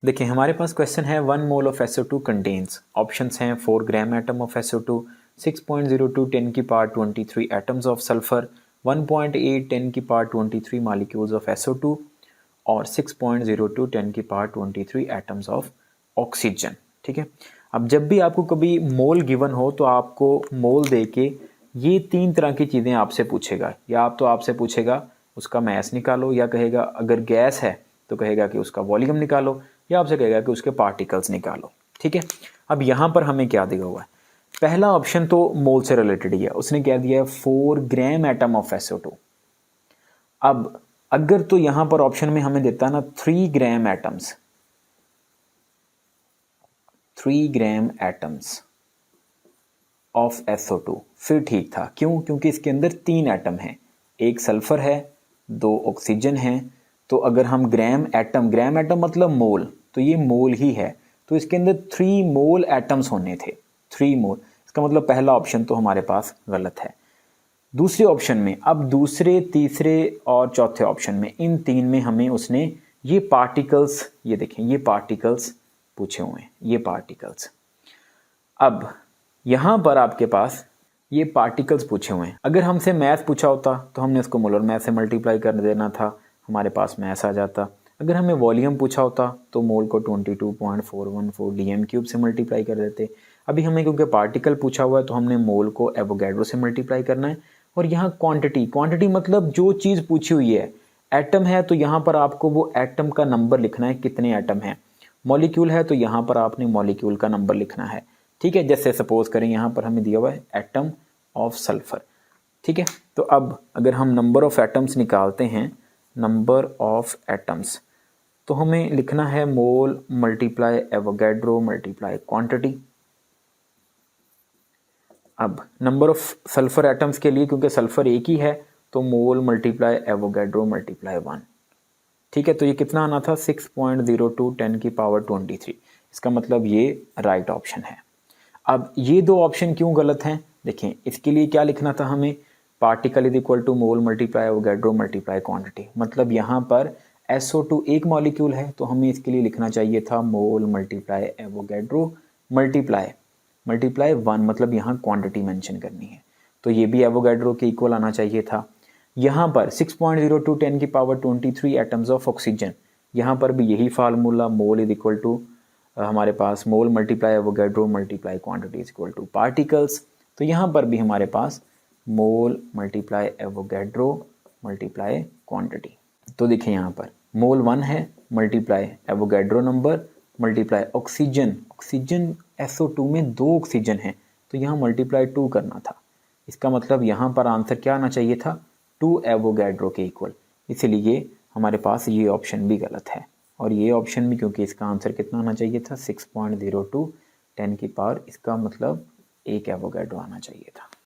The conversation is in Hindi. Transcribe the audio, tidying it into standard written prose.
देखिए हमारे पास क्वेश्चन है 1 mole of SO2 contains, options हैं 4 ग्राम एटम ऑफ SO2, 6.02 10 की पावर 23 एटम्स ऑफ सल्फर, 1.8 10 की पावर 23 मॉलिक्यूल्स ऑफ SO2 और 6.02 10 की पावर 23 एटम्स ऑफ ऑक्सीजन। ठीक है, अब जब भी आपको कभी मोल गिवन हो तो आपको मोल देके ये 3 तरह की चीज़ें आपसे पूछेगा, या आप तो आपसे पूछेगा उसका मैस निकालो, या कहेगा अगर गैस है तो कहेगा कि उसका वॉल्यूम निकालो, या आपसे कहेगा कि उसके पार्टिकल्स निकालो। ठीक है, अब यहाँ पर हमें क्या दिया हुआ है, पहला ऑप्शन तो मोल से रिलेटेड ही है, उसने क्या दिया है 4 ग्राम एटम ऑफ SO2। अब अगर तो यहाँ पर ऑप्शन में हमें देता ना 3 gram atoms, 3 gram atoms of SO2 फिर ठीक था। क्यों? क्योंकि इसके अंदर 3 एटम हैं, एक सल्फर है, 2 ऑक्सीजन है। तो अगर हम ग्राम एटम मतलब मोल, तो ये मोल ही है, तो इसके अंदर 3 मोल एटम्स होने थे, 3 मोल। इसका मतलब पहला ऑप्शन तो हमारे पास गलत है। दूसरे ऑप्शन में, अब दूसरे, तीसरे और चौथे ऑप्शन में, इन 3 में हमें उसने ये पार्टिकल्स, ये देखें ये पार्टिकल्स पूछे हुए हैं, ये पार्टिकल्स। अब यहाँ पर आपके पास ये पार्टिकल्स पूछे हुए हैं। अगर हमसे मैथ पूछा होता तो हमने उसको मोलर मैथ से मल्टीप्लाई कर देना था, हमारे पास मैथ आ जाता। अगर हमें वॉल्यूम पूछा होता तो मोल को 22.414 dm³ से मल्टीप्लाई कर देते। अभी हमें क्योंकि पार्टिकल पूछा हुआ है तो हमने मोल को एवोगैड्रो से मल्टीप्लाई करना है। और यहाँ क्वांटिटी मतलब जो चीज़ पूछी हुई है, एटम है तो यहाँ पर आपको वो एटम का नंबर लिखना है, कितने एटम है। मॉलिक्यूल है तो यहाँ पर आपने मॉलिक्यूल का नंबर लिखना है। ठीक है, जैसे सपोज करें यहाँ पर हमें दिया हुआ है एटम ऑफ सल्फर। ठीक है, तो अब अगर हम नंबर ऑफ एटम्स निकालते हैं, नंबर ऑफ एटम्स, तो हमें लिखना है मोल मल्टीप्लाई एवोगैड्रो मल्टीप्लाई क्वांटिटी। अब नंबर ऑफ सल्फर एटम्स के लिए, क्योंकि सल्फर एक ही है, तो मोल मल्टीप्लाई एवोगैड्रो मल्टीप्लाई 1। ठीक है, तो ये कितना आना था 6.02 10 की पावर 23। इसका मतलब ये राइट ऑप्शन है। अब ये 2 ऑप्शन क्यों गलत हैं, देखें इसके लिए क्या लिखना था हमें, particle is equal to mole multiply Avogadro multiply quantity. मतलब यहाँ पर SO2 एक मॉलिक्यूल है तो हमें इसके लिए लिखना चाहिए था मोल मल्टीप्लाई एवोगैड्रो मल्टीप्लाई 1, मतलब यहाँ क्वांटिटी मेंशन करनी है, तो ये भी एवोगैड्रो के इक्वल आना चाहिए था। यहाँ पर 6.02 10 की पावर 23 एटम्स ऑफ ऑक्सीजन, यहाँ पर भी यही formula, mole is equal to हमारे पास mole multiply Avogadro multiply quantity is equal to particles. तो यहाँ पर भी हमारे पास mole multiply Avogadro multiply quantity. तो देखिए यहाँ पर मोल 1 है, multiply Avogadro number multiply oxygen, SO2 में 2 ऑक्सीजन है तो यहाँ मल्टीप्लाई 2 करना था। इसका मतलब यहाँ पर आंसर क्या आना चाहिए था, 2 एवोगैड्रो के इक्वल। इसलिए हमारे पास ये ऑप्शन भी गलत है, और ये ऑप्शन भी, क्योंकि इसका आंसर कितना आना चाहिए था 6.02 10 की पावर, इसका मतलब 1 एवोगैड्रो आना चाहिए था।